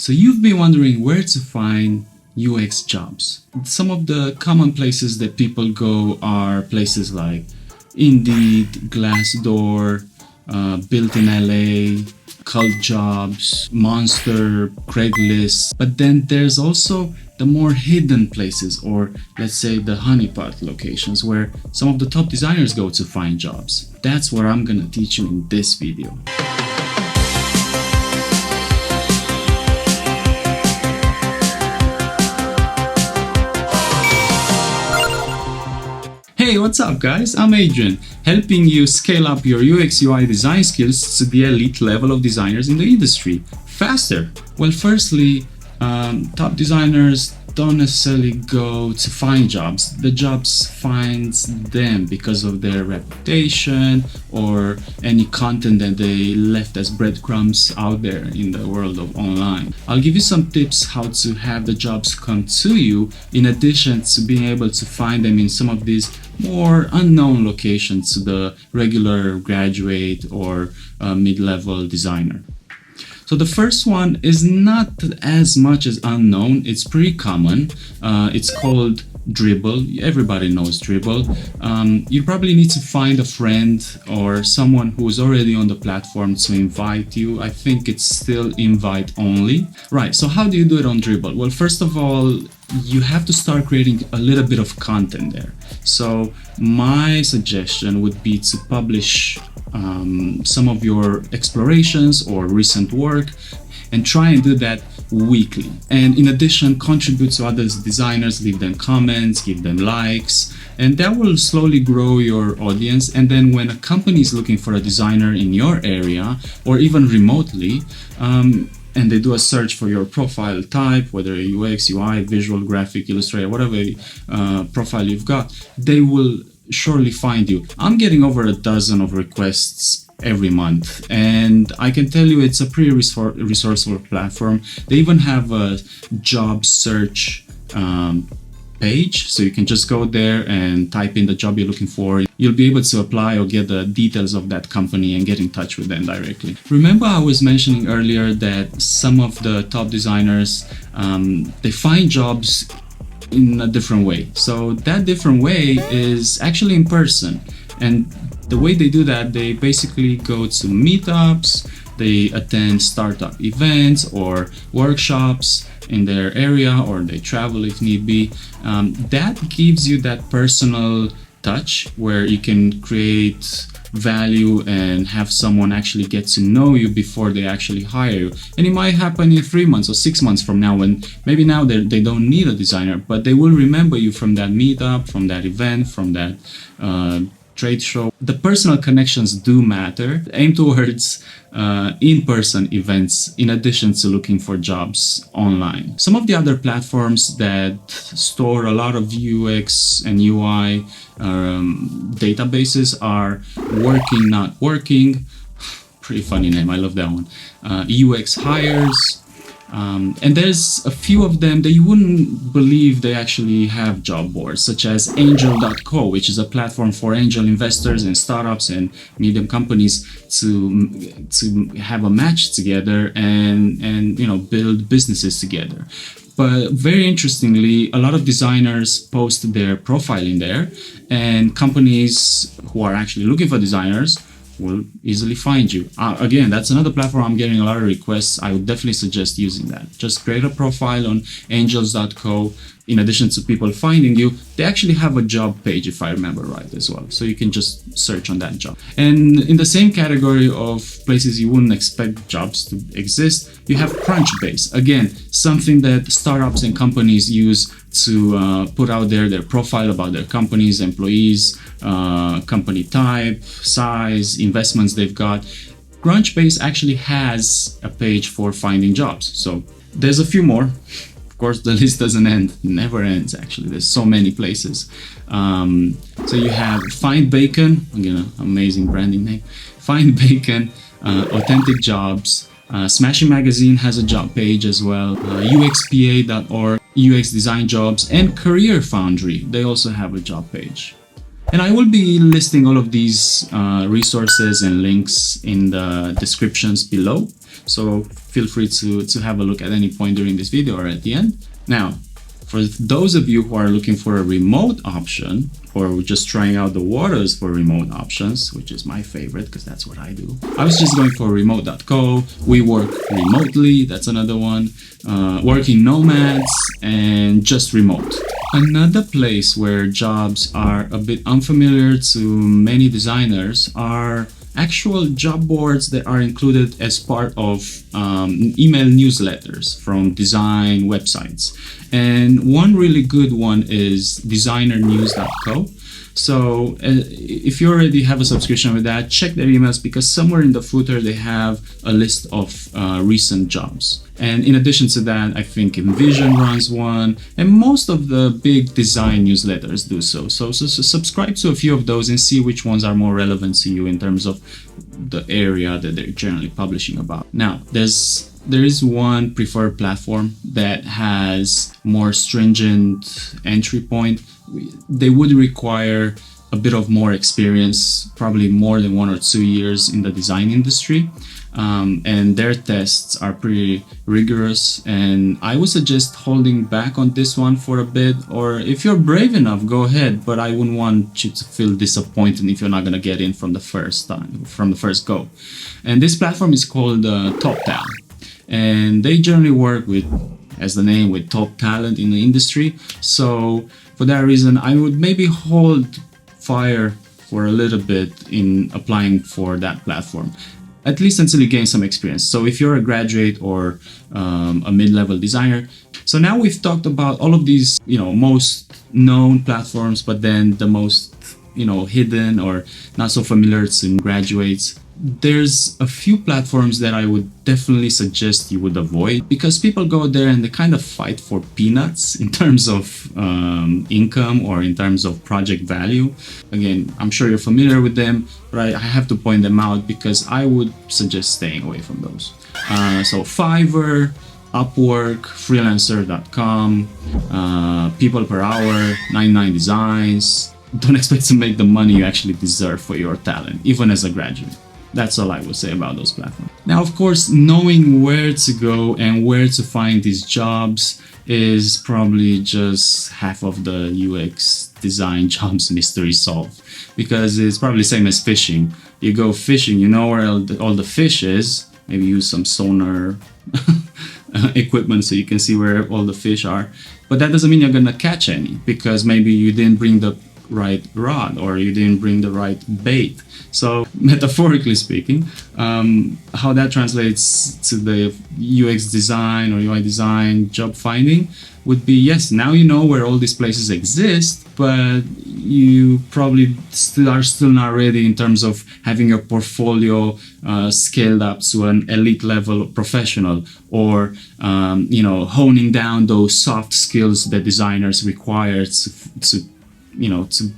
So you've been wondering where to find UX jobs. Some of the common places that people go are places like Indeed, Glassdoor, Built in LA, Cult Jobs, Monster, Craigslist. But then there's also the more hidden places, or let's say the honeypot locations, where some of the top designers go to find jobs. That's what I'm gonna teach you in this video. Hey, what's up guys? I'm Adrian, helping you scale up your UX UI design skills to the elite level of designers in the industry faster. Well, firstly, top designers don't necessarily go to find jobs. The jobs finds them because of their reputation or any content that they left as breadcrumbs out there in the world of online. I'll give you some tips how to have the jobs come to you, in addition to being able to find them in some of these more unknown locations to the regular graduate or mid-level designer. So the first one is not as much as unknown. It's pretty common. It's called Dribbble. Everybody knows Dribbble. You probably need to find a friend or someone who is already on the platform to invite you. I think it's still invite only. Right, so how do you do it on Dribbble? Well, first of all, you have to start creating a little bit of content there. So my suggestion would be to publish some of your explorations or recent work, and try and do that weekly. And in addition, contribute to other designers, leave them comments, give them likes, and that will slowly grow your audience. And then when a company is looking for a designer in your area or even remotely, and they do a search for your profile type, whether UX, UI, visual, graphic, illustrator, whatever profile you've got, they will surely find you. I'm getting over a dozen of requests every month, and I can tell you it's a pretty resourceful platform. They even have a job search page, so you can just go there and type in the job you're looking for. You'll be able to apply or get the details of that company and get in touch with them directly. Remember, I was mentioning earlier that some of the top designers, they find jobs in a different way. So that different way is actually in person. And the way they do that, they basically go to meetups, they attend startup events or workshops in their area, or they travel if need be. That gives you that personal touch where you can create value and have someone actually get to know you before they actually hire you. And it might happen in 3 months or 6 months from now, when maybe now they don't need a designer, but they will remember you from that meetup, from that event, from that trade show. The personal connections do matter. Aim towards in-person events in addition to looking for jobs online. Some of the other platforms that store a lot of UX and UI databases are Working Not Working. Pretty funny name, I love that one. UX Hires. And there's a few of them that you wouldn't believe they actually have job boards, such as angel.co, which is a platform for angel investors and startups and medium companies to have a match together and build businesses together. But very interestingly, a lot of designers post their profile in there, and companies who are actually looking for designers will easily find you. Again, that's another platform I'm getting a lot of requests. I would definitely suggest using that. Just create a profile on angels.co. In addition to people finding you, they actually have a job page, if I remember right, as well. So you can just search on that job. And in the same category of places you wouldn't expect jobs to exist, you have Crunchbase. Again, something that startups and companies use to put out there their profile about their companies, employees, company type, size, investments they've got. Crunchbase actually has a page for finding jobs. So there's a few more. Of course, the list doesn't end, never ends actually. There's so many places. So you have Find Bacon, again, amazing branding name. Find Bacon, Authentic Jobs. Smashing Magazine has a job page as well. UXPA.org, UX Design Jobs, and Career Foundry, they also have a job page. And I will be listing all of these resources and links in the descriptions below. So feel free to have a look at any point during this video or at the end. Now, for those of you who are looking for a remote option or just trying out the waters for remote options, which is my favorite because that's what I do. I was just going for remote.co, we work remotely, that's another one, working Nomads, and just remote. Another place where jobs are a bit unfamiliar to many designers are actual job boards that are included as part of email newsletters from design websites. And one really good one is designernews.co. So if you already have a subscription with that, check their emails because somewhere in the footer they have a list of recent jobs. And in addition to that, I think Invision runs one, and most of the big design newsletters do so. So subscribe to a few of those and see which ones are more relevant to you in terms of the area that they're generally publishing about. Now, there is one preferred platform that has more stringent entry point. They would require a bit of more experience, probably more than 1 or 2 years in the design industry. And their tests are pretty rigorous, and I would suggest holding back on this one for a bit, or if you're brave enough, go ahead, but I wouldn't want you to feel disappointed if you're not going to get in from the first time, from the first go. And this platform is called Top Talent, and they generally work with, as the name, with top talent in the industry. So for that reason, I would maybe hold fire for a little bit in applying for that platform, at least until you gain some experience. So if you're a graduate or a mid-level designer. So now we've talked about all of these, most known platforms, but then the most, hidden or not so familiar to graduates. There's a few platforms that I would definitely suggest you would avoid because people go there and they kind of fight for peanuts in terms of income or in terms of project value. Again, I'm sure you're familiar with them, but I have to point them out because I would suggest staying away from those. So Fiverr, Upwork, freelancer.com, people per hour, 99 designs. Don't expect to make the money you actually deserve for your talent, even as a graduate. That's all I would say about those platforms. Now, of course, knowing where to go and where to find these jobs is probably just half of the UX design jobs mystery solved, because it's probably the same as fishing. You go fishing, you know where all the fish is, maybe use some sonar equipment so you can see where all the fish are, but that doesn't mean you're gonna catch any because maybe you didn't bring the right rod or you didn't bring the right bait. So metaphorically speaking, how that translates to the UX design or UI design job finding would be, yes, now you know where all these places exist, but you probably are still not ready in terms of having your portfolio scaled up to an elite level professional, or honing down those soft skills that designers require to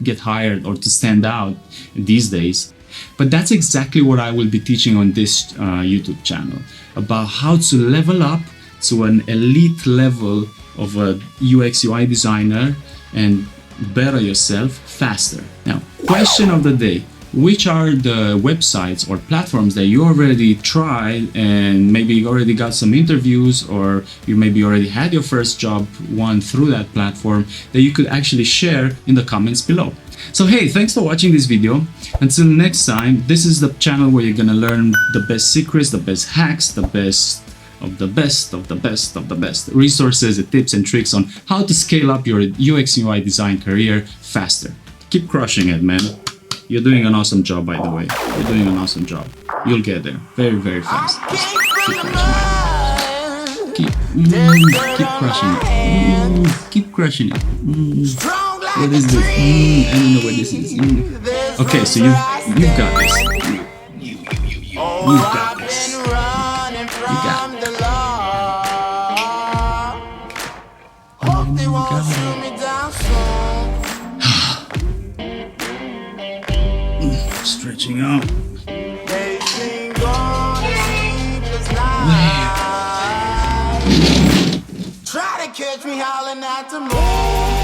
get hired or to stand out these days. But that's exactly what I will be teaching on this YouTube channel, about how to level up to an elite level of a UX UI designer and better yourself faster. Now, question of the day: which are the websites or platforms that you already tried and maybe you already got some interviews, or you maybe already had your first job won through that platform, that you could actually share in the comments below? So hey, thanks for watching this video. Until next time, this is the channel where you're gonna learn the best secrets, the best hacks, the best of the best of the best of the best resources and tips and tricks on how to scale up your UX UI design career faster. Keep crushing it, man. You're doing an awesome job, by the way. You're doing an awesome job. You'll get there very, very fast. Keep crushing it. Keep crushing it. What is this? I don't know what this is. Okay, so you've got this. You've got this. You got it. Stretching out. Try to catch me howling at the moon.